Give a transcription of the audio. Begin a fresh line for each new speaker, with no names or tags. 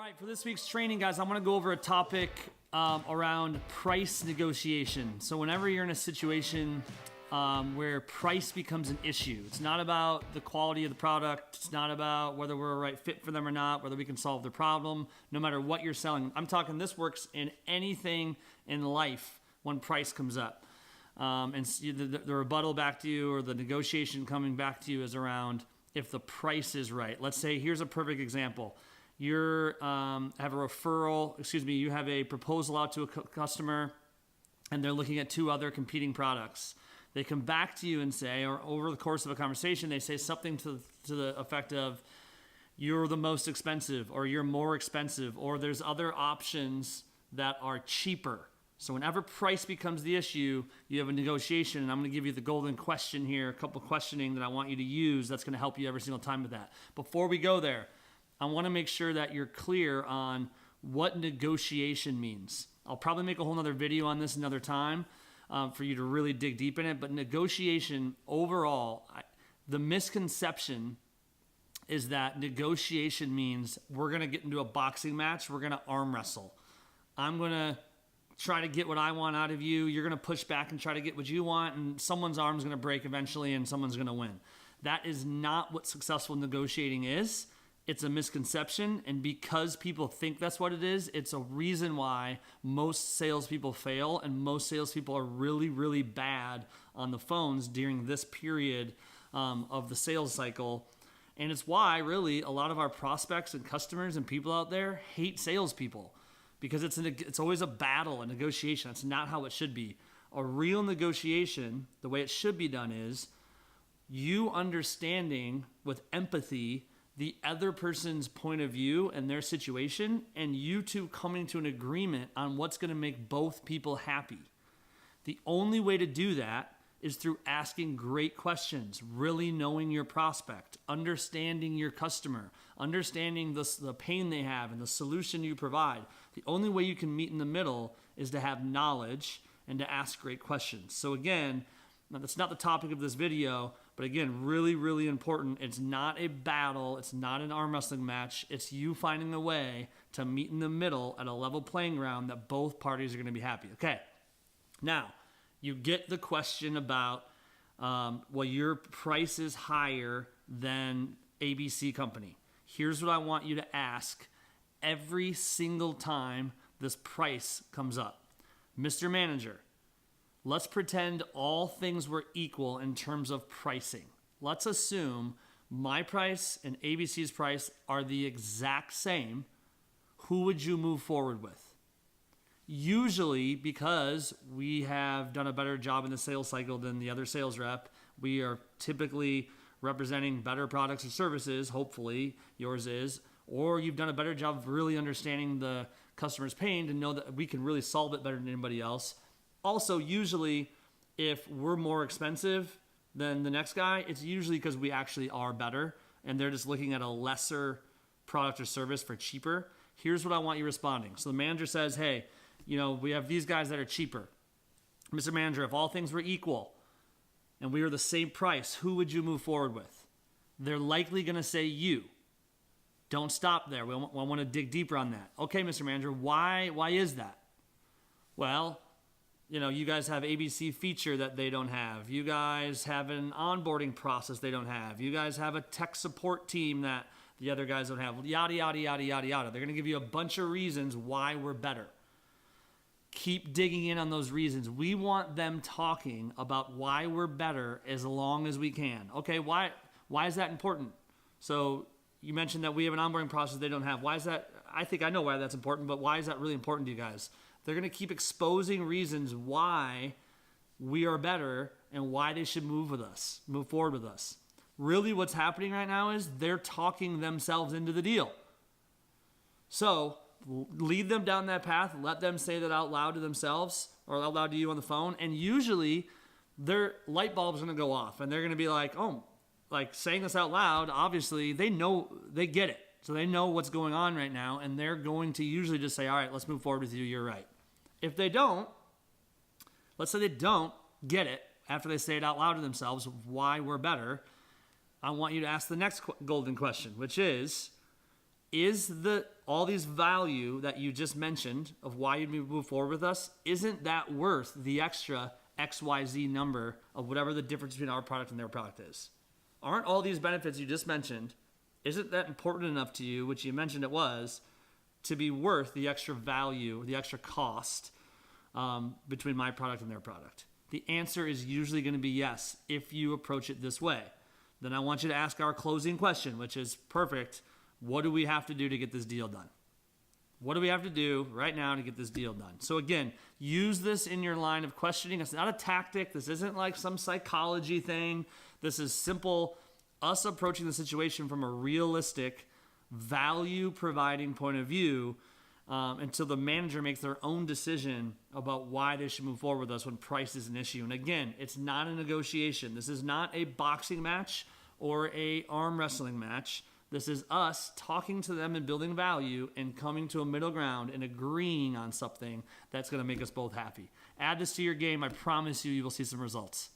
right, for this week's training, guys, I'm going to go over a topic around price negotiation. So whenever you're in a situation where price becomes an issue, it's not about the quality of the product. It's not about whether we're a right fit for them or not, whether we can solve their problem, no matter what you're selling. I'm talking this works in anything in life when price comes up. And the rebuttal back to you or the negotiation coming back to you is around if the price is right. Let's say, here's a perfect example. You have a proposal out to a customer and they're looking at two other competing products. They come back to you and say, or over the course of a conversation, they say something to the effect of, you're the most expensive, or you're more expensive, or there's other options that are cheaper. So whenever price becomes the issue, you have a negotiation, and I'm going to give you the golden question here, a couple questioning that I want you to use that's going to help you every single time with that. Before we go there, I want to make sure that you're clear on what negotiation means. I'll probably make a whole nother video on this another time for you to really dig deep in it, but negotiation overall, the misconception is that negotiation means we're going to get into a boxing match, we're going to arm wrestle. I'm going to try to get what I want out of you. You're going to push back and try to get what you want, and someone's arm's going to break eventually and someone's going to win. That is not what successful negotiating is. It's a misconception, and because people think that's what it is, it's a reason why most salespeople fail and most salespeople are really, really bad on the phones during this period of the sales cycle. And it's why really a lot of our prospects and customers and people out there hate salespeople. Because it's always a battle, a negotiation. That's not how it should be. A real negotiation, the way it should be done is you understanding with empathy the other person's point of view and their situation, and you two coming to an agreement on what's going to make both people happy. The only way to do that is through asking great questions, really knowing your prospect, understanding your customer, understanding the pain they have and the solution you provide. The only way you can meet in the middle is to have knowledge and to ask great questions. So again, now that's not the topic of this video, but again, really, really important. It's not a battle. It's not an arm wrestling match. It's you finding a way to meet in the middle at a level playing ground that both parties are going to be happy. Okay, now, you get the question about, well, your price is higher than ABC company. Here's what I want you to ask every single time this price comes up. Mr. Manager, let's pretend all things were equal in terms of pricing. Let's assume my price and ABC's price are the exact same. Who would you move forward with? Usually, because we have done a better job in the sales cycle than the other sales rep, we are typically representing better products or services, hopefully yours is, or you've done a better job of really understanding the customer's pain to know that we can really solve it better than anybody else. Also, usually, if we're more expensive than the next guy, it's usually because we actually are better, and they're just looking at a lesser product or service for cheaper. Here's what I want you responding. So the manager says, hey, we have these guys that are cheaper. Mr. Manager, if all things were equal and we were the same price, who would you move forward with? They're likely going to say you. Don't stop there. We want to dig deeper on that. Okay, Mr. Manager, why is that? Well, you guys have ABC feature that they don't have. You guys have an onboarding process they don't have. You guys have a tech support team that the other guys don't have. Yada, yada, yada, yada, yada. They're going to give you a bunch of reasons why we're better. Keep digging in on those reasons. We want them talking about why we're better as long as we can. Okay, why is that important? So you mentioned that we have an onboarding process they don't have. Why is that? I think I know why that's important, but why is that really important to you guys? They're going to keep exposing reasons why we are better and why they should move forward with us. Really what's happening right now is they're talking themselves into the deal. So lead them down that path, let them say that out loud to themselves or out loud to you on the phone, and usually their light bulb's going to go off and they're going to be like, oh, like saying this out loud, obviously they get it. So they know what's going on right now, and they're going to usually just say, all right, let's move forward with you, you're right. If they don't, let's say they don't get it after they say it out loud to themselves why we're better, I want you to ask the next golden question, which is, is all these value that you just mentioned of why you'd move forward with us, isn't that worth the extra XYZ number of whatever the difference between our product and their product is? Aren't all these benefits you just mentioned, isn't that important enough to you, which you mentioned it was, to be worth the extra value, the extra cost between my product and their product? The answer is usually going to be yes if you approach it this way. Then I want you to ask our closing question, which is perfect. What do we have to do to get this deal done? What do we have to do right now to get this deal done? So again, use this in your line of questioning. It's not a tactic. This isn't like some psychology thing. This is simple us approaching the situation from a realistic, value-providing point of view until the manager makes their own decision about why they should move forward with us when price is an issue. And again, it's not a negotiation. This is not a boxing match or a arm wrestling match. This is us talking to them and building value and coming to a middle ground and agreeing on something that's going to make us both happy. Add this to your game. I promise you, you will see some results.